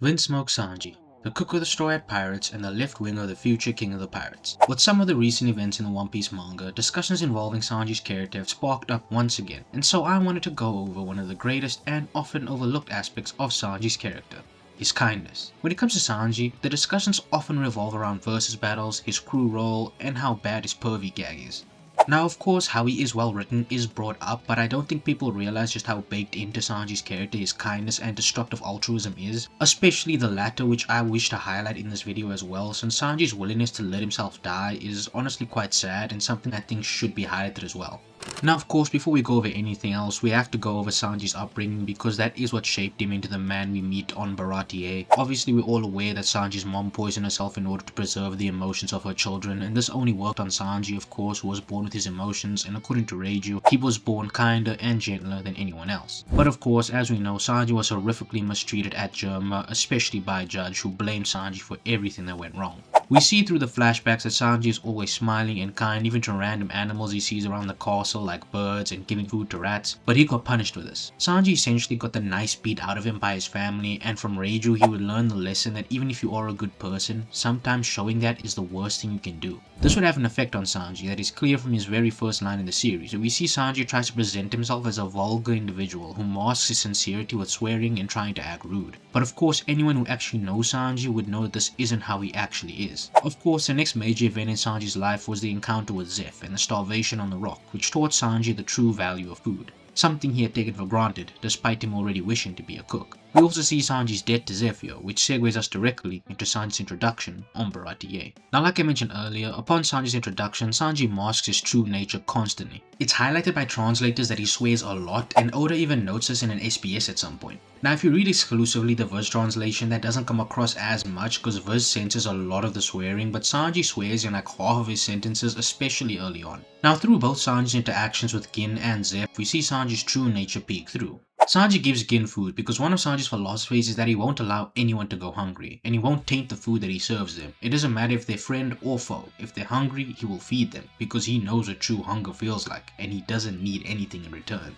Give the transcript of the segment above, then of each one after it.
Windsmoke Sanji, the cook of the Straw Hat Pirates and the left wing of the future king of the pirates. With some of the recent events in the One Piece manga, discussions involving Sanji's character have sparked up once again, and so I wanted to go over one of the greatest and often overlooked aspects of Sanji's character: his kindness. When it comes to Sanji, the discussions often revolve around versus battles, his crew role, and how bad his pervy gag is. Now of course how he is well written is brought up, but I don't think people realize just how baked into Sanji's character his kindness and destructive altruism is, especially the latter, which I wish to highlight in this video as well, since Sanji's willingness to let himself die is honestly quite sad and something I think should be highlighted as well. Now of course, before we go over anything else, we have to go over Sanji's upbringing because that is what shaped him into the man we meet on Baratie. Obviously we're all aware that Sanji's mom poisoned herself in order to preserve the emotions of her children, and this only worked on Sanji, of course, who was born with his emotions, and according to Reiju, he was born kinder and gentler than anyone else. But of course, as we know, Sanji was horrifically mistreated at Germa, especially by Judge, who blamed Sanji for everything that went wrong. We see through the flashbacks that Sanji is always smiling and kind even to random animals he sees around the castle like birds and giving food to rats, but he got punished for this. Sanji essentially got the nice beat out of him by his family, and from Reiju he would learn the lesson that even if you are a good person, sometimes showing that is the worst thing you can do. This would have an effect on Sanji that is clear from his very first line in the series, where we see Sanji tries to present himself as a vulgar individual who masks his sincerity with swearing and trying to act rude. But of course, anyone who actually knows Sanji would know that this isn't how he actually is. Of course, the next major event in Sanji's life was the encounter with Zeph and the starvation on the rock, which taught Sanji the true value of food, something he had taken for granted despite him already wishing to be a cook. We also see Sanji's debt to Zeph here, which segues us directly into Sanji's introduction on Baratie. Now like I mentioned earlier, upon Sanji's introduction, Sanji masks his true nature constantly. It's highlighted by translators that he swears a lot, and Oda even notes this in an SBS at some point. Now if you read exclusively the Viz translation, that doesn't come across as much because Viz censors a lot of the swearing, but Sanji swears in like half of his sentences, especially early on. Now through both Sanji's interactions with Gin and Zeph, we see Sanji's true nature peek through. Sanji gives Gin food because one of Sanji's philosophies is that he won't allow anyone to go hungry, and he won't taint the food that he serves them. It doesn't matter if they're friend or foe. If they're hungry, he will feed them because he knows what true hunger feels like, and he doesn't need anything in return.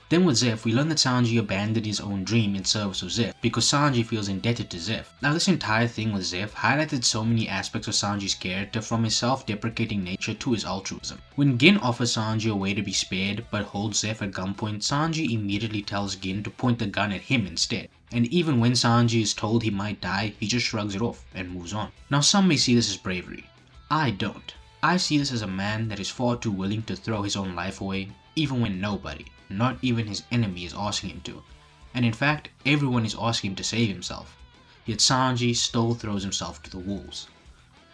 Then with Zeph, we learn that Sanji abandoned his own dream in service of Zeph because Sanji feels indebted to Zeph. Now this entire thing with Zeph highlighted so many aspects of Sanji's character, from his self-deprecating nature to his altruism. When Gin offers Sanji a way to be spared but holds Zeph at gunpoint, Sanji immediately tells Gin to point the gun at him instead. And even when Sanji is told he might die, he just shrugs it off and moves on. Now some may see this as bravery. I don't. I see this as a man that is far too willing to throw his own life away, even when nobody, not even his enemy, is asking him to. And in fact, everyone is asking him to save himself. Yet Sanji still throws himself to the wolves.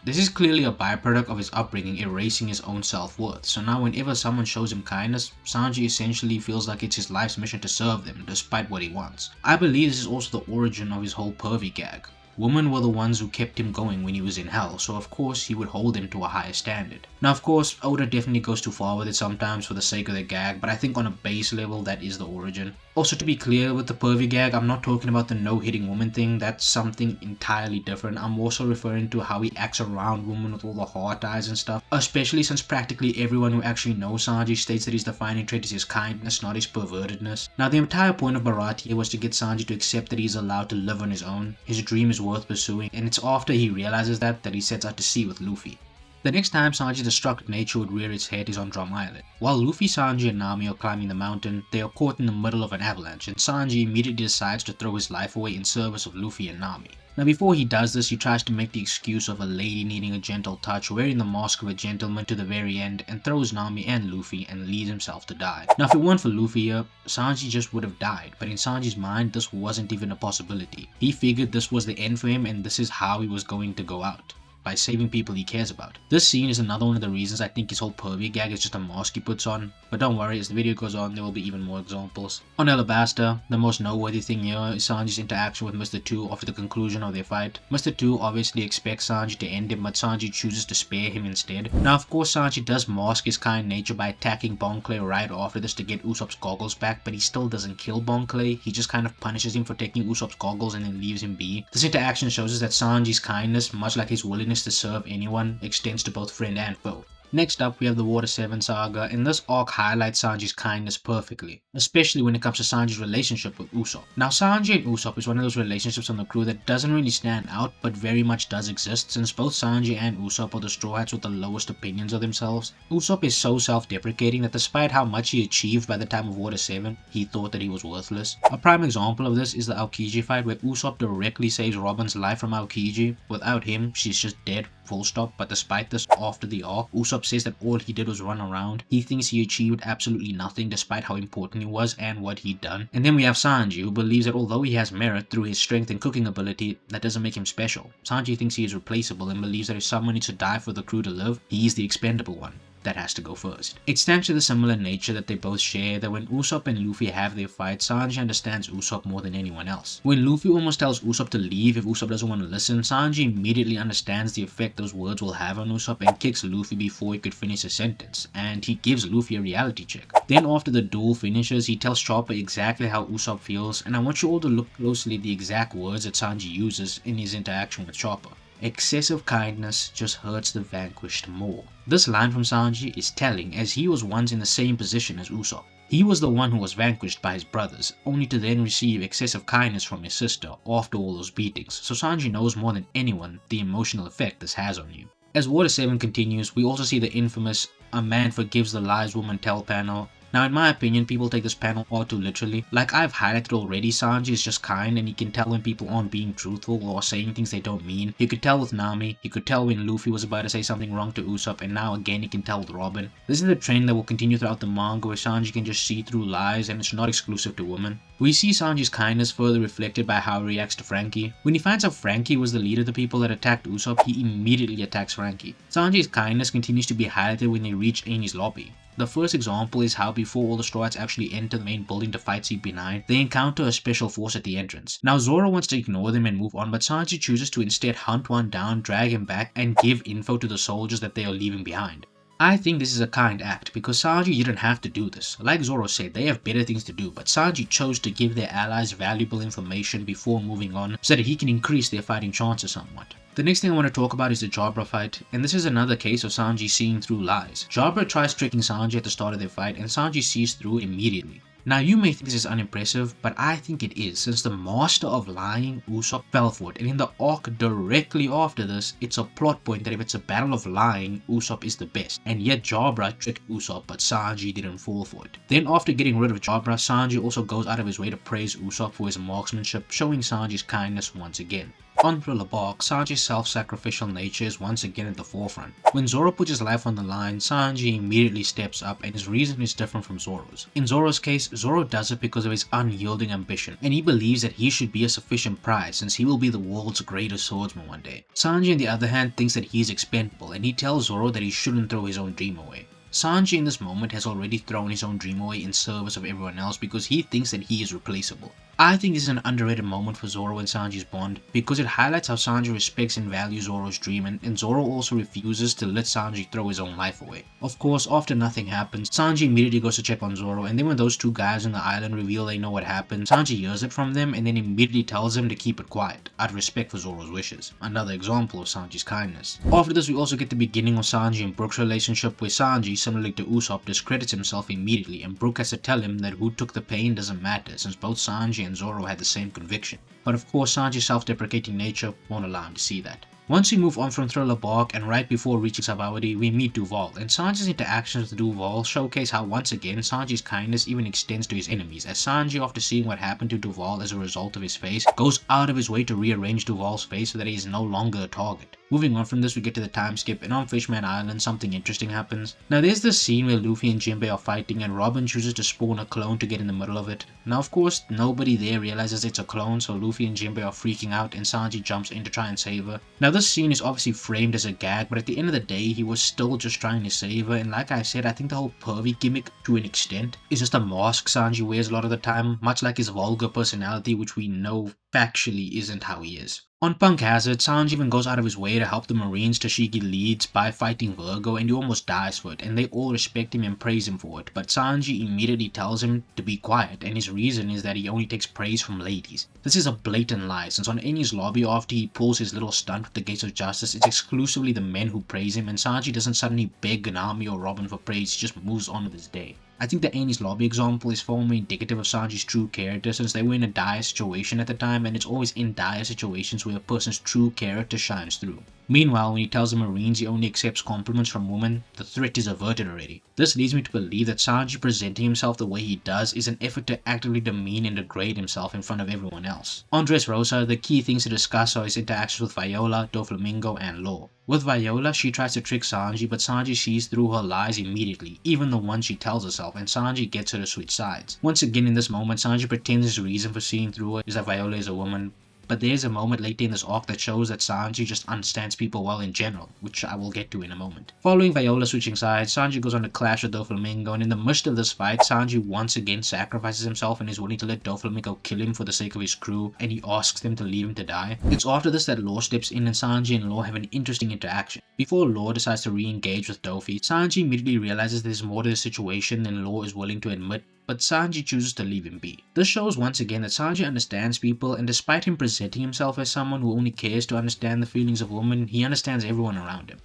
This is clearly a byproduct of his upbringing erasing his own self-worth, so now whenever someone shows him kindness, Sanji essentially feels like it's his life's mission to serve them despite what he wants. I believe this is also the origin of his whole pervy gag. Women were the ones who kept him going when he was in hell, so of course he would hold them to a higher standard. Now of course, Oda definitely goes too far with it sometimes for the sake of the gag, but I think on a base level that is the origin. Also, to be clear, with the pervy gag, I'm not talking about the no hitting woman thing, that's something entirely different. I'm also referring to how he acts around women with all the heart eyes and stuff, especially since practically everyone who actually knows Sanji states that his defining trait is his kindness, not his pervertedness. Now the entire point of Baratie was to get Sanji to accept that he's allowed to live on his own, his dream is worth pursuing, and it's after he realizes that he sets out to sea with Luffy. The next time Sanji's destructive nature would rear its head is on Drum Island. While Luffy, Sanji and Nami are climbing the mountain, they are caught in the middle of an avalanche, and Sanji immediately decides to throw his life away in service of Luffy and Nami. Now before he does this, he tries to make the excuse of a lady needing a gentle touch, wearing the mask of a gentleman to the very end, and throws Nami and Luffy and leaves himself to die. Now if it weren't for Luffy here, Sanji just would have died, but in Sanji's mind this wasn't even a possibility. He figured this was the end for him and this is how he was going to go out, by saving people he cares about. This scene is another one of the reasons I think his whole pervy gag is just a mask he puts on, but don't worry, as the video goes on there will be even more examples. On Alabasta, the most noteworthy thing here is Sanji's interaction with Mr. 2 after the conclusion of their fight. Mr. 2 obviously expects Sanji to end him, but Sanji chooses to spare him instead. Now of course Sanji does mask his kind nature by attacking Bon Clay right after this to get Usopp's goggles back, but he still doesn't kill Bon Clay, he just kind of punishes him for taking Usopp's goggles and then leaves him be. This interaction shows us that Sanji's kindness, much like his willingness to serve anyone, extends to both friend and foe. Next up, we have the Water 7 saga, and this arc highlights Sanji's kindness perfectly, especially when it comes to Sanji's relationship with Usopp. Now, Sanji and Usopp is one of those relationships on the crew that doesn't really stand out, but very much does exist, since both Sanji and Usopp are the Straw Hats with the lowest opinions of themselves. Usopp is so self-deprecating that despite how much he achieved by the time of Water 7, he thought that he was worthless. A prime example of this is the Aokiji fight, where Usopp directly saves Robin's life from Aokiji. Without him, she's just dead, full stop. But despite this, after the arc, Usopp says that all he did was run around. He thinks he achieved absolutely nothing despite how important he was and what he'd done. And then we have Sanji, who believes that although he has merit through his strength and cooking ability, that doesn't make him special. Sanji thinks he is replaceable and believes that if someone needs to die for the crew to live, he is the expendable one that has to go first. It stands to the similar nature that they both share, that when Usopp and Luffy have their fight, Sanji understands Usopp more than anyone else. When Luffy almost tells Usopp to leave if Usopp doesn't want to listen, Sanji immediately understands the effect those words will have on Usopp and kicks Luffy before he could finish a sentence, and he gives Luffy a reality check. Then after the duel finishes, he tells Chopper exactly how Usopp feels, and I want you all to look closely at the exact words that Sanji uses in his interaction with Chopper. Excessive kindness just hurts the vanquished more. This line from Sanji is telling, as he was once in the same position as Usopp. He was the one who was vanquished by his brothers, only to then receive excessive kindness from his sister after all those beatings, so Sanji knows more than anyone the emotional effect this has on you. As Water 7 continues, we also see the infamous "a man forgives the lies women tell" panel. Now, in my opinion, people take this panel all too literally. Like I've highlighted already, Sanji is just kind, and he can tell when people aren't being truthful or saying things they don't mean. He could tell with Nami, he could tell when Luffy was about to say something wrong to Usopp, and now again he can tell with Robin. This is a trend that will continue throughout the manga, where Sanji can just see through lies, and it's not exclusive to women. We see Sanji's kindness further reflected by how he reacts to Frankie. When he finds out Frankie was the leader of the people that attacked Usopp, he immediately attacks Frankie. Sanji's kindness continues to be highlighted when they reach Enies' lobby. The first example is how before all the Straw Hats actually enter the main building to fight CP9, they encounter a special force at the entrance. Now Zoro wants to ignore them and move on, but Sanji chooses to instead hunt one down, drag him back, and give info to the soldiers that they are leaving behind. I think this is a kind act, because Sanji didn't have to do this. Like Zoro said, they have better things to do, but Sanji chose to give their allies valuable information before moving on, so that he can increase their fighting chances somewhat. The next thing I want to talk about is the Jabra fight, and this is another case of Sanji seeing through lies. Jabra tries tricking Sanji at the start of their fight, and Sanji sees through immediately. Now you may think this is unimpressive, but I think it is, since the master of lying, Usopp, fell for it, and in the arc directly after this, it's a plot point that if it's a battle of lying, Usopp is the best, and yet Jabra tricked Usopp, but Sanji didn't fall for it. Then after getting rid of Jabra, Sanji also goes out of his way to praise Usopp for his marksmanship, showing Sanji's kindness once again. On Thriller Bark, Sanji's self-sacrificial nature is once again at the forefront. When Zoro puts his life on the line, Sanji immediately steps up, and his reason is different from Zoro's. In Zoro's case, Zoro does it because of his unyielding ambition, and he believes that he should be a sufficient prize since he will be the world's greatest swordsman one day. Sanji, on the other hand, thinks that he is expendable, and he tells Zoro that he shouldn't throw his own dream away. Sanji in this moment has already thrown his own dream away in service of everyone else because he thinks that he is replaceable. I think this is an underrated moment for Zoro and Sanji's bond because it highlights how Sanji respects and values Zoro's dream, and Zoro also refuses to let Sanji throw his own life away. Of course, after nothing happens, Sanji immediately goes to check on Zoro, and then when those two guys on the island reveal they know what happened, Sanji hears it from them and then immediately tells them to keep it quiet, out of respect for Zoro's wishes. Another example of Sanji's kindness. After this, we also get the beginning of Sanji and Brook's relationship, where Sanji, similarly to Usopp, discredits himself immediately, and Brook has to tell him that who took the pain doesn't matter, since both Sanji and Zoro had the same conviction. But of course, Sanji's self-deprecating nature won't allow him to see that. Once we move on from Thriller Bark and right before reaching Sabaody, we meet Duval, and Sanji's interactions with Duval showcase how once again Sanji's kindness even extends to his enemies, as Sanji, after seeing what happened to Duval as a result of his face, goes out of his way to rearrange Duval's face so that he is no longer a target. Moving on from this, we get to the time skip, and on Fishman Island something interesting happens. Now there's this scene where Luffy and Jinbei are fighting, and Robin chooses to spawn a clone to get in the middle of it. Now of course nobody there realizes it's a clone, so Luffy and Jinbei are freaking out, and Sanji jumps in to try and save her. Now this scene is obviously framed as a gag, but at the end of the day he was still just trying to save her, and like I said, I think the whole pervy gimmick to an extent is just a mask Sanji wears a lot of the time, much like his vulgar personality, which we know factually isn't how he is. On Punk Hazard, Sanji even goes out of his way to help the Marines Tashigi leads by fighting Virgo, and he almost dies for it, and they all respect him and praise him for it, but Sanji immediately tells him to be quiet, and his reason is that he only takes praise from ladies. This is a blatant lie, since on Enies' lobby after he pulls his little stunt with the Gates of Justice, it's exclusively the men who praise him, and Sanji doesn't suddenly beg Nami or Robin for praise, he just moves on with his day. I think the Enies lobby example is far more indicative of Sanji's true character, since they were in a dire situation at the time, and it's always in dire situations where a person's true character shines through. Meanwhile, when he tells the Marines he only accepts compliments from women, the threat is averted already. This leads me to believe that Sanji presenting himself the way he does is an effort to actively demean and degrade himself in front of everyone else. On Dressrosa, the key things to discuss are his interactions with Viola, Doflamingo, and Law. With Viola, she tries to trick Sanji, but Sanji sees through her lies immediately, even the ones she tells herself, and Sanji gets her to switch sides. Once again in this moment, Sanji pretends his reason for seeing through her is that Viola is a woman, but there's a moment later in this arc that shows that Sanji just understands people well in general, which I will get to in a moment. Following Viola switching sides, Sanji goes on a clash with Doflamingo, and in the midst of this fight, Sanji once again sacrifices himself and is willing to let Doflamingo kill him for the sake of his crew, and he asks them to leave him to die. It's after this that Law steps in, and Sanji and Law have an interesting interaction. Before Law decides to re-engage with Dofi, Sanji immediately realizes there's more to the situation than Law is willing to admit, but Sanji chooses to leave him be. This shows once again that Sanji understands people, and despite him presenting himself as someone who only cares to understand the feelings of women, he understands everyone around him.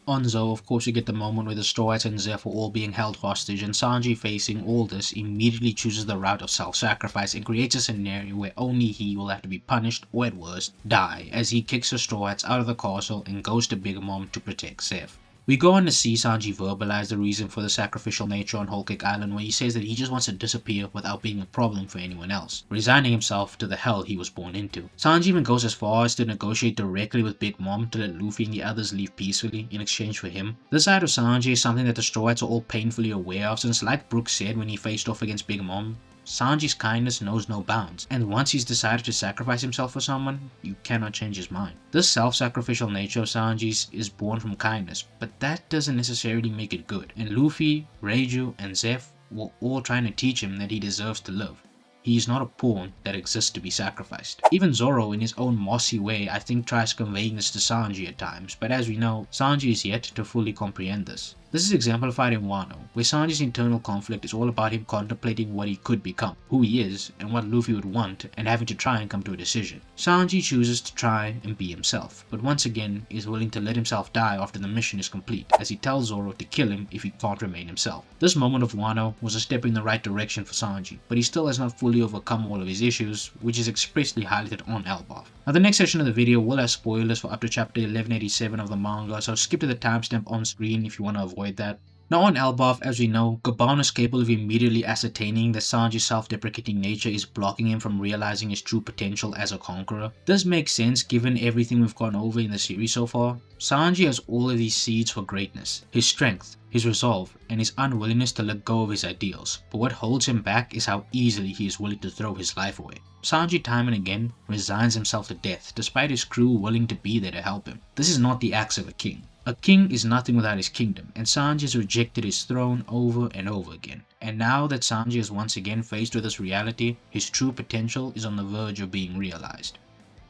On Zou, of course, you get the moment where the Straw Hats and Zeph are all being held hostage, and Sanji, facing all this, immediately chooses the route of self-sacrifice and creates a scenario where only he will have to be punished, or at worst, die, as he kicks the Straw Hats out of the castle and goes to Big Mom to protect Zeph. We go on to see Sanji verbalize the reason for the sacrificial nature on Whole Cake Island, where he says that he just wants to disappear without being a problem for anyone else, resigning himself to the hell he was born into. Sanji even goes as far as to negotiate directly with Big Mom to let Luffy and the others leave peacefully in exchange for him. This side of Sanji is something that the Straw Hats are all painfully aware of, since like Brook said when he faced off against Big Mom, Sanji's kindness knows no bounds, and once he's decided to sacrifice himself for someone, you cannot change his mind. This self-sacrificial nature of Sanji's is born from kindness, but that doesn't necessarily make it good, and Luffy, Reiju, and Zeph were all trying to teach him that he deserves to live. He is not a pawn that exists to be sacrificed. Even Zoro, in his own mossy way, I think tries conveying this to Sanji at times, but as we know, Sanji is yet to fully comprehend this. This is exemplified in Wano, where Sanji's internal conflict is all about him contemplating what he could become, who he is, and what Luffy would want, and having to try and come to a decision. Sanji chooses to try and be himself, but once again is willing to let himself die after the mission is complete, as he tells Zoro to kill him if he can't remain himself. This moment of Wano was a step in the right direction for Sanji, but he still has not fully overcome all of his issues, which is expressly highlighted on Elbaf. Now the next section of the video will have spoilers for up to chapter 1187 of the manga, so skip to the timestamp on screen if you want to avoid that. Now on Elbaf, as we know, Gaban is capable of immediately ascertaining that Sanji's self-deprecating nature is blocking him from realizing his true potential as a conqueror. This makes sense given everything we've gone over in the series so far. Sanji has all of these seeds for greatness, his strength, his resolve, and his unwillingness to let go of his ideals, but what holds him back is how easily he is willing to throw his life away. Sanji time and again resigns himself to death despite his crew willing to be there to help him. This is not the acts of a king. A king is nothing without his kingdom, and Sanji has rejected his throne over and over again. And now that Sanji is once again faced with this reality, his true potential is on the verge of being realized.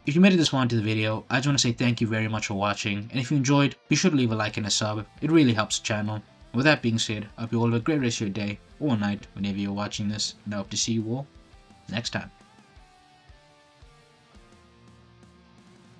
If you made it this far into the video, I just want to say thank you very much for watching, and if you enjoyed, be sure to leave a like and a sub, it really helps the channel. With that being said, I hope you all have a great rest of your day, or night, whenever you're watching this, and I hope to see you all next time.